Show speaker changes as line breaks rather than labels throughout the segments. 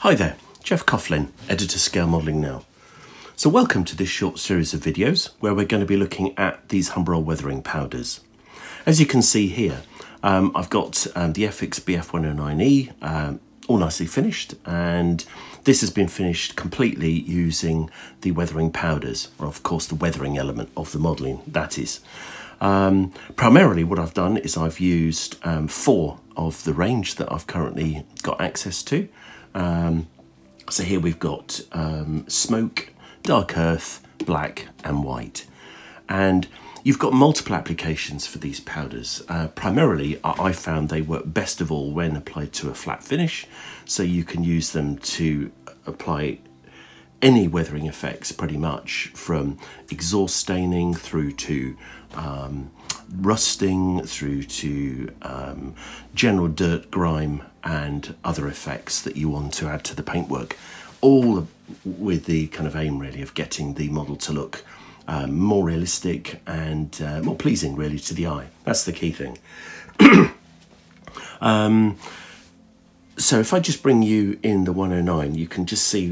Hi there, Jeff Coughlin, Editor Scale Modelling Now. So welcome to this short series of videos where we're going to be looking at these Humbrol weathering powders. As you can see here, I've got the Airfix Bf109E all nicely finished, and this has been finished completely using the weathering powders, or of course the weathering element of the modelling, that is. Primarily what I've done is I've used 4 of the range that I've currently got access to. So here we've got smoke, dark earth, black and white. And you've got multiple applications for these powders. Primarily I found they work best of all when applied to a flat finish. So you can use them to apply any weathering effects pretty much, from exhaust staining through to rusting, through to general dirt, grime and other effects that you want to add to the paintwork, all with the kind of aim really of getting the model to look more realistic and more pleasing really to the eye. That's the key thing. So if I just bring you in the 109, you can just see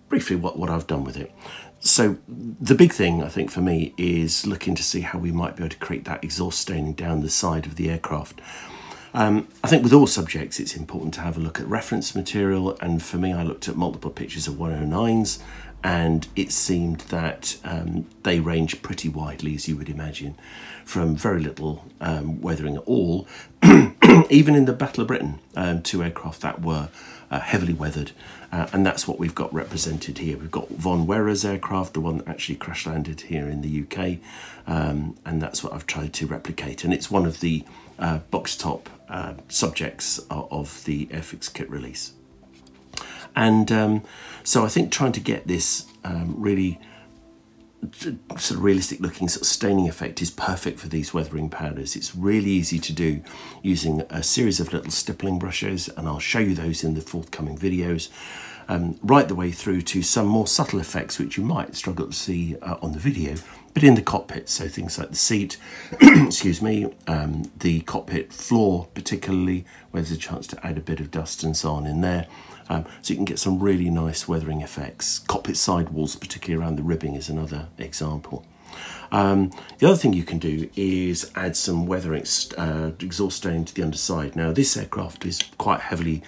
briefly what I've done with it. So the big thing I think for me is looking to see how we might be able to create that exhaust staining down the side of the aircraft. I think with all subjects it's important to have a look at reference material, and for me I looked at multiple pictures of 109s and it seemed that they range pretty widely, as you would imagine, from very little weathering at all, even in the Battle of Britain, 2 aircraft that were heavily weathered, and that's what we've got represented here. We've got Von Werer's aircraft, the one that actually crash landed here in the UK, and that's what I've tried to replicate, and it's one of the box top subjects of the Airfix kit release. And so I think trying to get this really sort of realistic looking sort of staining effect is perfect for these weathering powders. It's really easy to do using a series of little stippling brushes, and I'll show you those in the forthcoming videos, right the way through to some more subtle effects which you might struggle to see on the video, but in the cockpit. So things like the seat, excuse me, the cockpit floor particularly, where there's a chance to add a bit of dust and so on in there. So you can get some really nice weathering effects. Cockpit sidewalls, particularly around the ribbing, is another example. The other thing you can do is add some weathering exhaust stain to the underside. Now this aircraft is quite heavily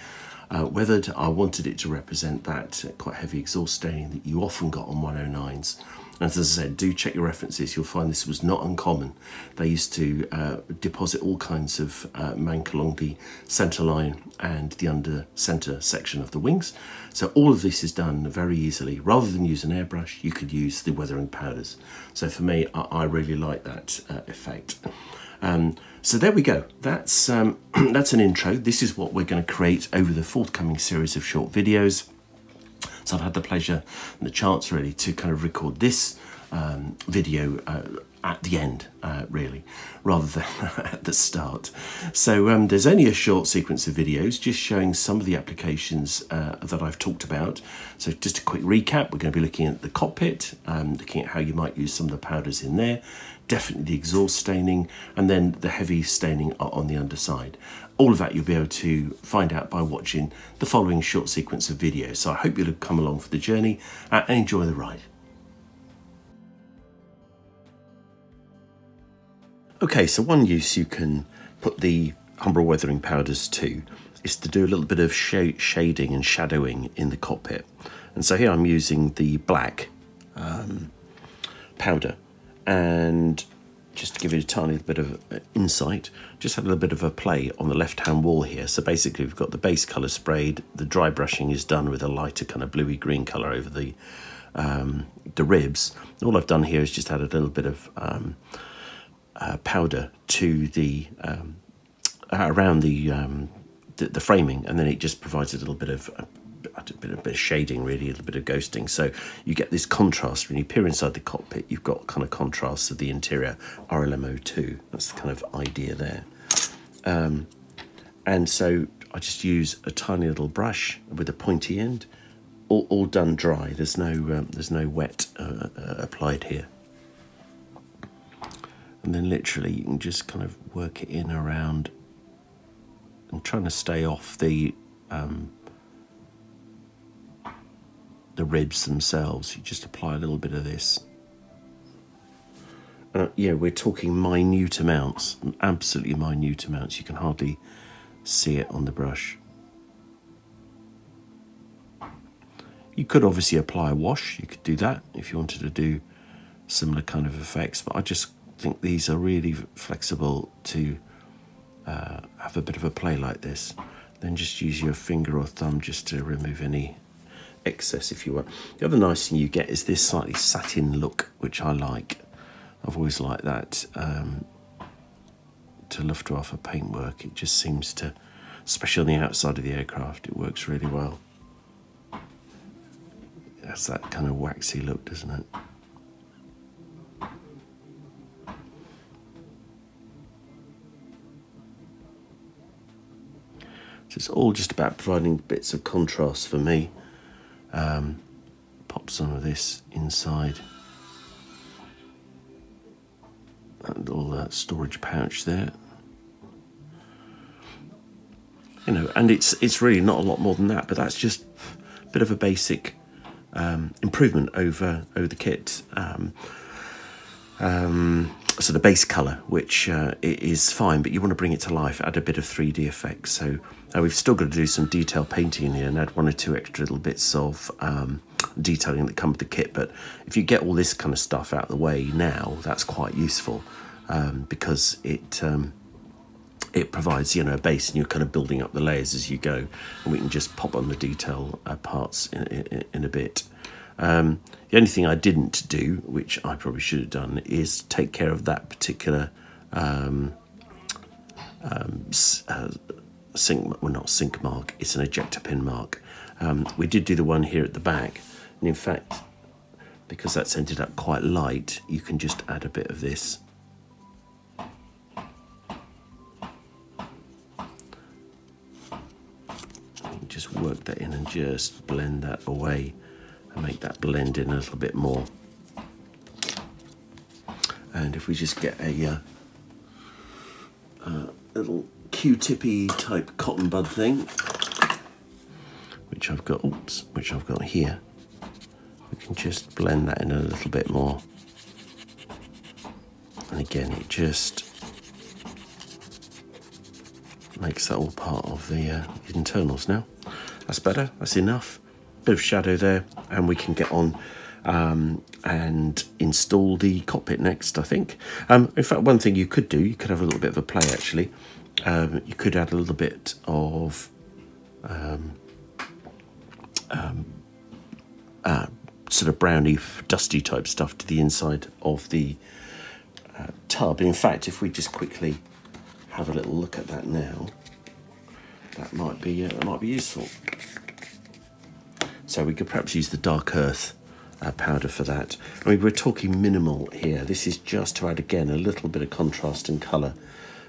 weathered. I wanted it to represent that quite heavy exhaust staining that you often got on 109s. And as I said, do check your references. You'll find this was not uncommon. They used to deposit all kinds of mank along the centre line and the under centre section of the wings. So all of this is done very easily. Rather than use an airbrush, you could use the weathering powders. So for me, I really like that effect. So there we go. That's an intro. This is what we're going to create over the forthcoming series of short videos. So I've had the pleasure and the chance really to kind of record this video at the end, really, rather than at the start. So there's only a short sequence of videos just showing some of the applications that I've talked about. So just a quick recap, we're going to be looking at the cockpit, looking at how you might use some of the powders in there, definitely the exhaust staining, and then the heavy staining on the underside. All of that you'll be able to find out by watching the following short sequence of videos. So I hope you'll come along for the journey and enjoy the ride. Okay, so one use you can put the Humbrol weathering powders to is to do a little bit of shading and shadowing in the cockpit. And so here I'm using the black powder, and just to give you a tiny bit of insight, just had a little bit of a play on the left-hand wall here. So basically we've got the base colour sprayed, the dry brushing is done with a lighter kind of bluey green colour over the ribs. All I've done here is just add a little bit of powder to the around the framing, and then it just provides a little bit of shading, really, a little bit of ghosting. So you get this contrast when you peer inside the cockpit. You've got kind of contrast of the interior RLMO2. That's the kind of idea there. And so I just use a tiny little brush with a pointy end, all done dry. There's no wet applied here. And then literally you can just kind of work it in around. I'm trying to stay off the ribs themselves. You just apply a little bit of this. Yeah, we're talking minute amounts, absolutely minute amounts. You can hardly see it on the brush. You could obviously apply a wash. You could do that if you wanted to do similar kind of effects, but I just think these are really flexible to have a bit of a play like this. Then just use your finger or thumb just to remove any excess if you want. The other nice thing you get is this slightly satin look, which I like. I've always liked that to Luftwaffe paintwork. It just seems to, especially on the outside of the aircraft, it works really well. It has that kind of waxy look, doesn't it? So it's all just about providing bits of contrast for me. Pop some of this inside that little storage pouch there. You know, and it's really not a lot more than that, but that's just a bit of a basic improvement over the kit. So the base colour, which is fine, but you want to bring it to life, add a bit of 3D effects. So we've still got to do some detail painting in here and add one or two extra little bits of detailing that come with the kit. But if you get all this kind of stuff out of the way now, that's quite useful because it provides, you know, a base, and you're kind of building up the layers as you go, and we can just pop on the detail parts in a bit. The only thing I didn't do, which I probably should have done, is take care of that particular sync, well, not sync mark, it's an ejector pin mark. We did do the one here at the back, and in fact, because that's ended up quite light, you can just add a bit of this. You just work that in and just blend that away and make that blend in a little bit more. And if we just get a little Q-tippy type cotton bud thing, which I've got, which I've got here, we can just blend that in a little bit more. And again, it just makes that all part of the internals now. That's better, that's enough. Bit of shadow there, and we can get on and install the cockpit next, I think. In fact, one thing you could do, you could have a little bit of a play actually. You could add a little bit of sort of browny, dusty type stuff to the inside of the tub. And in fact, if we just quickly have a little look at that now, that might be useful. So we could perhaps use the dark earth powder for that. I mean, we're talking minimal here. This is just to add, again, a little bit of contrast and colour.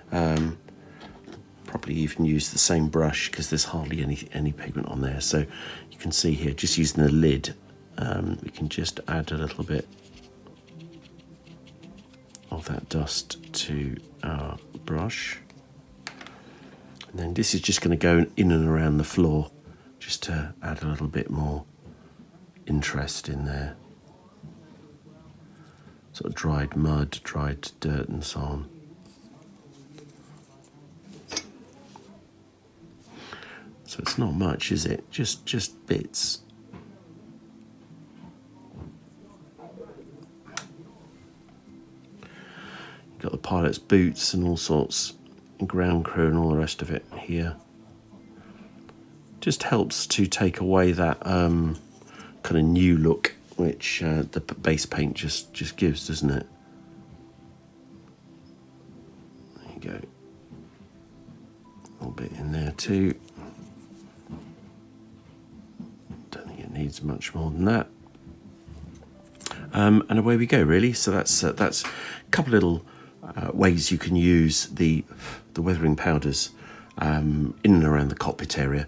Probably even use the same brush because there's hardly any pigment on there. So you can see here, just using the lid, we can just add a little bit of that dust to our brush. And then this is just going to go in and around the floor, just to add a little bit more interest in there. Sort of dried mud, dried dirt and so on. So it's not much, is it? Just bits. You've got the pilot's boots and all sorts, and ground crew and all the rest of it here. Just helps to take away that kind of new look which the base paint just gives, doesn't it? There you go. A little bit in there too. Don't think it needs much more than that. And away we go, really. So that's a couple of little ways you can use the weathering powders in and around the cockpit area.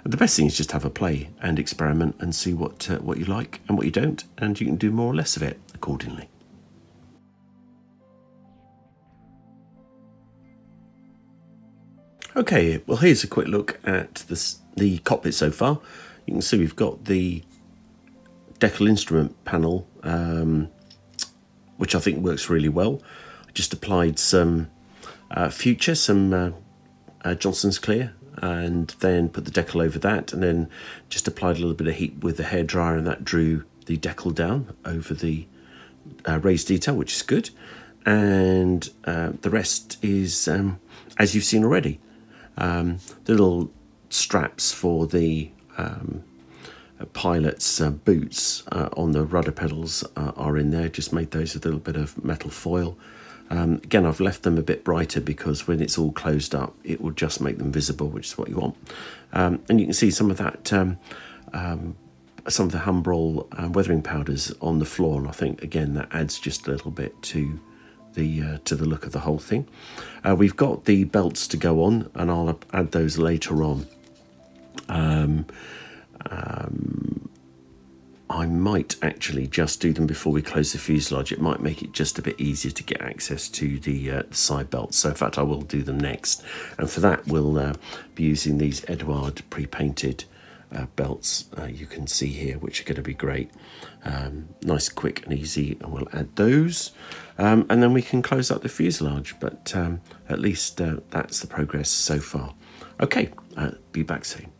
The best thing is just have a play and experiment and see what you like and what you don't, and you can do more or less of it accordingly. Okay, well, here's a quick look at the cockpit so far. You can see we've got the decal instrument panel, which I think works really well. I just applied some Future, some Johnson's Clear, and then put the decal over that, and then just applied a little bit of heat with the hairdryer, and that drew the decal down over the raised detail, which is good. And the rest is as you've seen already. The little straps for the pilot's boots on the rudder pedals are in there. Just made those with a little bit of metal foil. Again, I've left them a bit brighter because when it's all closed up, it will just make them visible, which is what you want. And you can see some of that, some of the Humbrol weathering powders on the floor, and I think again that adds just a little bit to the look of the whole thing. We've got the belts to go on, and I'll add those later on. I might actually just do them before we close the fuselage. It might make it just a bit easier to get access to the side belts. So in fact, I will do them next. And for that, we'll be using these Eduard pre-painted belts you can see here, which are going to be great. Nice, quick and easy, and we'll add those. And then we can close up the fuselage. But at least that's the progress so far. Okay, be back soon.